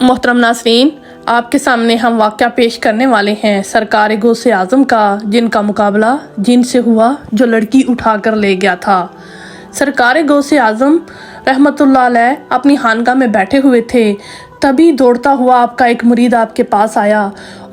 मोहतरम नाज़रीन, आपके सामने हम वाक़या पेश करने वाले हैं सरकार गौसे आज़म का, जिनका मुकाबला जिन से हुआ जो लड़की उठा कर ले गया था। सरकार गौसे आज़म रहमतुल्लाह अलैह अपनी खानका में बैठे हुए थे, तभी दौड़ता हुआ आपका एक मुरीद आपके पास आया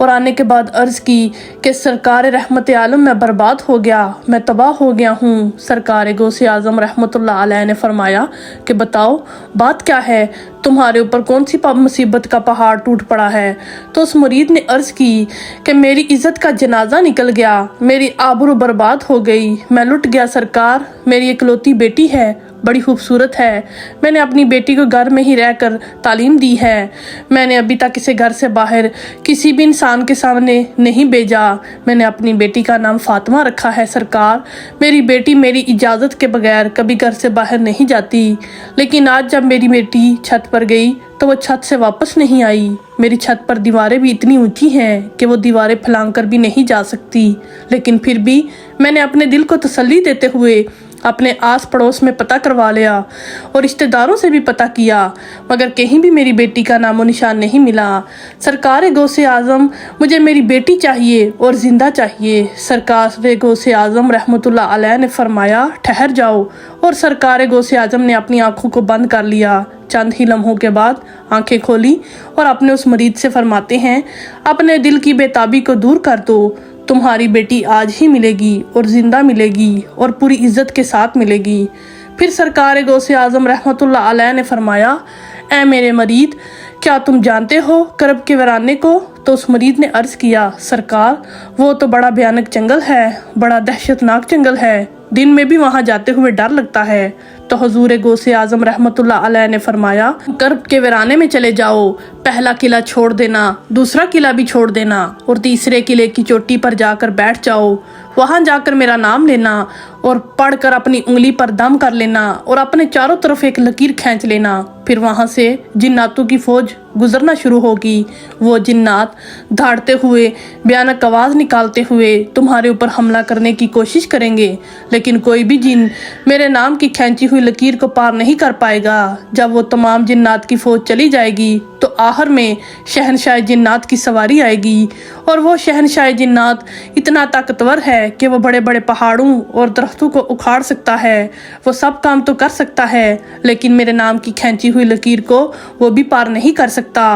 और आने के बाद अर्ज़ की कि सरकार रहमत आलम मैं बर्बाद हो गया, मैं तबाह हो गया हूँ। सरकार गौसे आज़म रहमतुल्लाह अलैह ने फरमाया कि बताओ बात क्या है, तुम्हारे ऊपर कौन सी मुसीबत का पहाड़ टूट पड़ा है। तो उस मुरीद ने अर्ज़ की कि मेरी इज़्ज़त का जनाजा निकल गया, मेरी आबरू बर्बाद हो गई, मैं लुट गया सरकार। मेरी इकलौती बेटी है, बड़ी खूबसूरत है, मैंने अपनी बेटी को घर में ही रहकर तालीम दी है, मैंने अभी तक इसे घर से बाहर किसी भी इंसान के सामने नहीं भेजा, मैंने अपनी बेटी का नाम फातिमा रखा है सरकार। मेरी बेटी मेरी इजाज़त के बगैर कभी घर से बाहर नहीं जाती, लेकिन आज जब मेरी बेटी छत पर गई तो वो छत से वापस नहीं आई। मेरी छत पर दीवारें भी इतनी ऊंची हैं कि वो दीवारें फलांग कर भी नहीं जा सकती, लेकिन फिर भी मैंने अपने दिल को तसल्ली देते हुए अपने आस पड़ोस में पता करवा लिया और रिश्तेदारों से भी पता किया, मगर कहीं भी मेरी बेटी का नामो निशान नहीं मिला। सरकार गौसे आज़म मुझे मेरी बेटी चाहिए और ज़िंदा चाहिए। सरकार गौसे आज़म रहमतुल्लाह अलैह ने फरमाया ठहर जाओ, और सरकार गौसे आज़म ने अपनी आंखों को बंद कर लिया। चंद ही लम्हों के बाद आंखें खोली और अपने उस मरीद से फरमाते हैं अपने दिल की बेताबी को दूर कर दो, तुम्हारी बेटी आज ही मिलेगी और ज़िंदा मिलेगी और पूरी इज़्ज़त के साथ मिलेगी। फिर सरकार गौसे आज़म रहमतुल्लाह अलैह ने फरमाया ऐ मेरे मरीद, क्या तुम जानते हो करब के वीराने को? तो उस मरीद ने अर्ज़ किया सरकार वो तो बड़ा भयानक जंगल है, बड़ा दहशतनाक जंगल है, दिन में भी वहाँ जाते हुए डर लगता है। तो हुजूर गौसे आज़म रहमतुल्लाह अलैह ने फरमाया करब के वीराने में चले जाओ, पहला किला छोड़ देना, दूसरा किला भी छोड़ देना और तीसरे किले की चोटी पर जाकर बैठ जाओ, वहाँ जाकर मेरा नाम लेना और पढ़कर अपनी उंगली पर दम कर लेना और अपने चारों तरफ एक लकीर खींच लेना। फिर वहाँ से जिन्नातों की फौज गुजरना शुरू होगी। वो जिन्नात धाड़ते हुए भयानक आवाज़ निकालते हुए तुम्हारे ऊपर हमला करने की कोशिश करेंगे, लेकिन कोई भी जिन मेरे नाम की खींची हुई लकीर को पार नहीं कर पाएगा। जब वो तमाम जिन्नात की फौज चली जाएगी तो आखिर में शहनशाह जिन्नात की सवारी आएगी, और वो शहनशाह जिन्नात इतना ताकतवर है कि वो बड़े बड़े पहाड़ों और दरख्तों को उखाड़ सकता है, वो सब काम तो कर सकता है, लेकिन मेरे नाम की खींची हुई लकीर को वो भी पार नहीं कर सकता।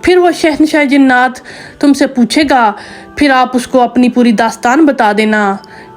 फिर वो शहनशाह जिन्नात तुमसे पूछेगा, फिर आप उसको अपनी पूरी दास्तान बता देना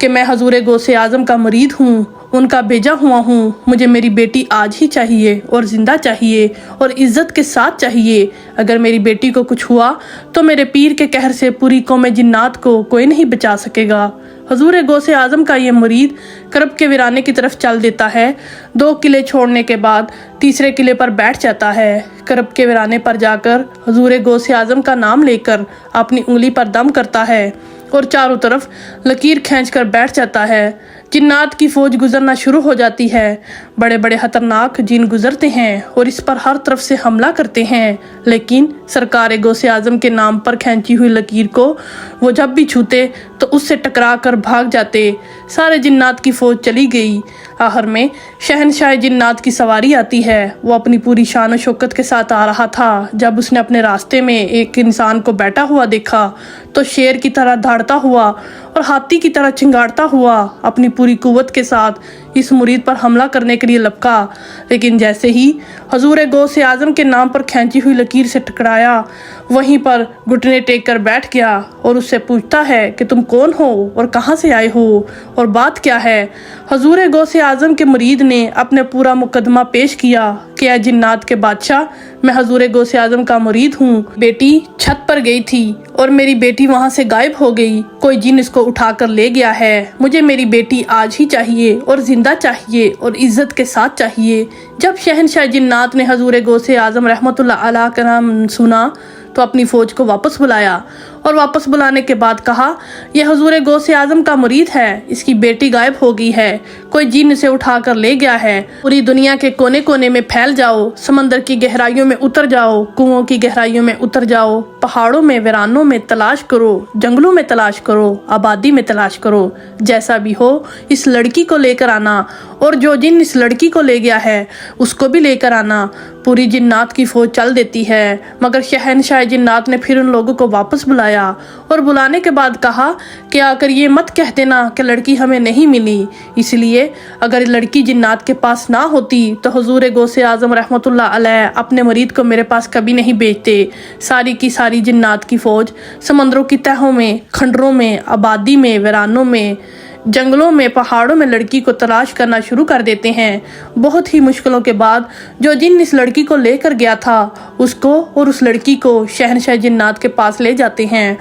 कि मैं हुजूर गौसे आज़म का मुरीद हूँ, उनका भेजा हुआ हूँ, मुझे मेरी बेटी आज ही चाहिए और ज़िंदा चाहिए और इज़्ज़त के साथ चाहिए। अगर मेरी बेटी को कुछ हुआ तो मेरे पीर के कहर से पूरी कौम जिन्नात को कोई नहीं बचा सकेगा। हुजूर गौसे आज़म का ये मुरीद करब के वीराने की तरफ चल देता है। 2 किले छोड़ने के बाद तीसरे किले पर बैठ जाता है। करब के वीराने पर जाकर हुजूर गौसे आज़म का नाम लेकर अपनी उंगली पर दम करता है और चारों तरफ लकीर खींचकर बैठ जाता है। जिन्नात की फौज गुजरना शुरू हो जाती है। बड़े बड़े खतरनाक जिन गुजरते हैं और इस पर हर तरफ से हमला करते हैं, लेकिन सरकार गौसे आज़म के नाम पर खींची हुई लकीर को वो जब भी छूते तो उससे टकरा कर भाग जाते। सारे जिन्नात की फौज चली गई। आखिर में शहनशाह जिन्नात की सवारी आती है। वो अपनी पूरी शान और शौकत के साथ आ रहा था। जब उसने अपने रास्ते में एक इंसान को बैठा हुआ देखा तो शेर की तरह दहाड़ता हुआ और हाथी की तरह चिंगाड़ता हुआ अपनी पूरी कुव्वत के साथ इस मुरीद पर हमला करने के लिए लपका, लेकिन जैसे ही हुजूर गौसे आज़म के नाम पर खींची हुई लकीर से टकराया, वहीं पर घुटने टेक कर बैठ गया और उससे पूछता है कि तुम कौन हो और कहाँ से आए हो और बात क्या है। हुजूर गौसे आज़म के मुरीद ने अपने पूरा मुकदमा पेश किया कि ऐ जिन्नात के बादशाह, मैं हुजूर गौसे आज़म का मुरीद हूँ, बेटी छत पर गई थी और मेरी बेटी वहाँ से गायब हो गई, कोई जिन इसको उठा कर ले गया है, मुझे मेरी बेटी आज ही चाहिए और ज़िंदा चाहिए और इज़्ज़त के साथ चाहिए। जब शहनशाह जिन्नात ने हुजूर गौसे आज़म रहमतुल्लाह अलैह का नाम सुना तो अपनी फ़ौज को वापस बुलाया اور واپس بلانے کے بعد کہا یہ حضور غوث اعظم کا مرید ہے، اس کی بیٹی غائب ہو گئی ہے، کوئی جن اسے اٹھا کر لے گیا ہے، پوری دنیا کے کونے کونے میں پھیل جاؤ، سمندر کی گہرائیوں میں اتر جاؤ، کنووں کی گہرائیوں میں اتر جاؤ، پہاڑوں میں ویرانوں میں تلاش کرو، جنگلوں میں تلاش کرو، آبادی میں تلاش کرو، جیسا بھی ہو اس لڑکی کو لے کر آنا، اور جو جن اس لڑکی کو لے گیا ہے اس کو بھی لے کر آنا۔ پوری جنات کی فوج چل دیتی ہے، مگر شہنشاہ جنات نے پھر ان لوگوں کو واپس بلایا اور بلانے کے بعد کہا کہ آ کر یہ مت کہہ دینا کہ لڑکی ہمیں نہیں ملی، اس لیے اگر لڑکی جنات کے پاس نہ ہوتی تو حضور غوث اعظم رحمۃ اللہ علیہ اپنے مرید کو میرے پاس کبھی نہیں بھیجتے۔ ساری کی ساری جنات کی فوج سمندروں کی تہوں میں، کھنڈروں میں، آبادی میں، ویرانوں میں، جنگلوں میں، پہاڑوں میں لڑکی کو تلاش کرنا شروع کر دیتے ہیں۔ بہت ہی مشکلوں کے بعد جو جن اس لڑکی کو لے کر گیا تھا اس کو اور اس لڑکی کو شہنشاہ جنات کے پاس لے جاتے ہیں۔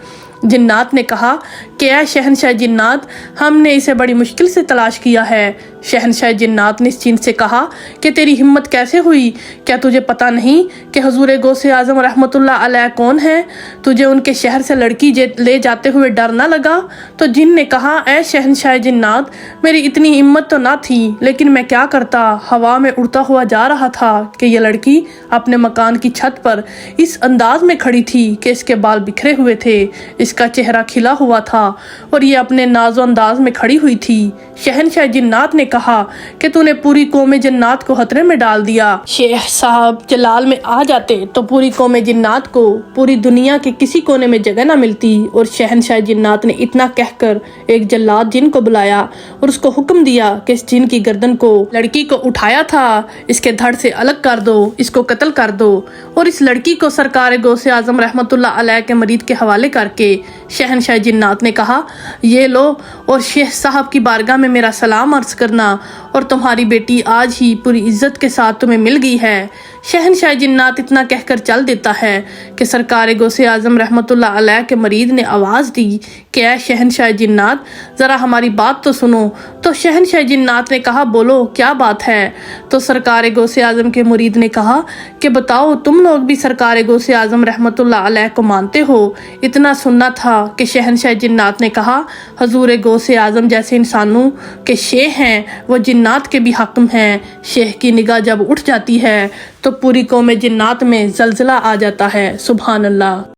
جنات نے کہا کہ اے شہنشاہ جنات، ہم نے اسے بڑی مشکل سے تلاش کیا ہے۔ شہنشاہ جنات نے اس جن سے کہا کہ تیری ہمت کیسے ہوئی؟ کیا تجھے پتہ نہیں کہ حضور غوث اعظم رحمۃ اللہ علیہ کون ہے؟ تجھے ان کے شہر سے لڑکی لے جاتے ہوئے ڈر نہ لگا؟ تو جن نے کہا اے شہنشاہ جنات، میری اتنی ہمت تو نہ تھی، لیکن میں کیا کرتا، ہوا میں اڑتا ہوا جا رہا تھا کہ یہ لڑکی اپنے مکان کی چھت پر اس انداز میں کھڑی تھی کہ اس کے بال بکھرے ہوئے تھے، اس کا چہرہ کھلا ہوا تھا اور یہ اپنے ناز و انداز میں کھڑی ہوئی تھی۔ شہنشاہ جنات نے کہا کہ تو نے پوری قوم جنات کو خطرے میں ڈال دیا۔ شیخ صاحب جلال میں آ جاتے تو پوری قوم جنات کو پوری دنیا کے کسی کونے میں جگہ نہ ملتی، اور شہنشاہ جنات نے اتنا کہہ کر ایک جلاد جن کو بلایا اور اس کو حکم دیا کہ اس جن کی گردن کو لڑکی کو اٹھایا تھا اس کے دھڑ سے الگ کر دو، اس کو قتل کر دو، اور اس لڑکی کو سرکار غوث اعظم رحمۃ اللہ علیہ کے مرید کے حوالے کر کے شہنشاہ جنات نے کہا یہ لو اور شیخ صاحب کی بارگاہ میں میرا سلام عرض کرنا، اور تمہاری بیٹی آج ہی پوری عزت کے ساتھ تمہیں مل گئی ہے۔ شہنشاہ جنات اتنا کہہ کر چل دیتا ہے کہ سرکار غوث اعظم رحمۃ اللہ علیہ کے مرید نے آواز دی کہ اے شہنشاہ جنات ذرا ہماری بات تو سنو۔ تو شہنشاہ جنات نے کہا بولو کیا بات ہے؟ تو سرکار غوث اعظم کے مرید نے کہا کہ بتاؤ تم لوگ بھی سرکار غوث اعظم رحمۃ اللہ علیہ کو مانتے ہو؟ اتنا سننا تھا کہ شہنشاہ جنات نے کہا حضور غوث اعظم جیسے انسانوں کے شیخ ہیں وہ جنات کے بھی حاکم ہیں۔ شیخ کی نگاہ جب اٹھ جاتی ہے تو پوری قوم جنات میں زلزلہ آ جاتا ہے۔ سبحان اللہ۔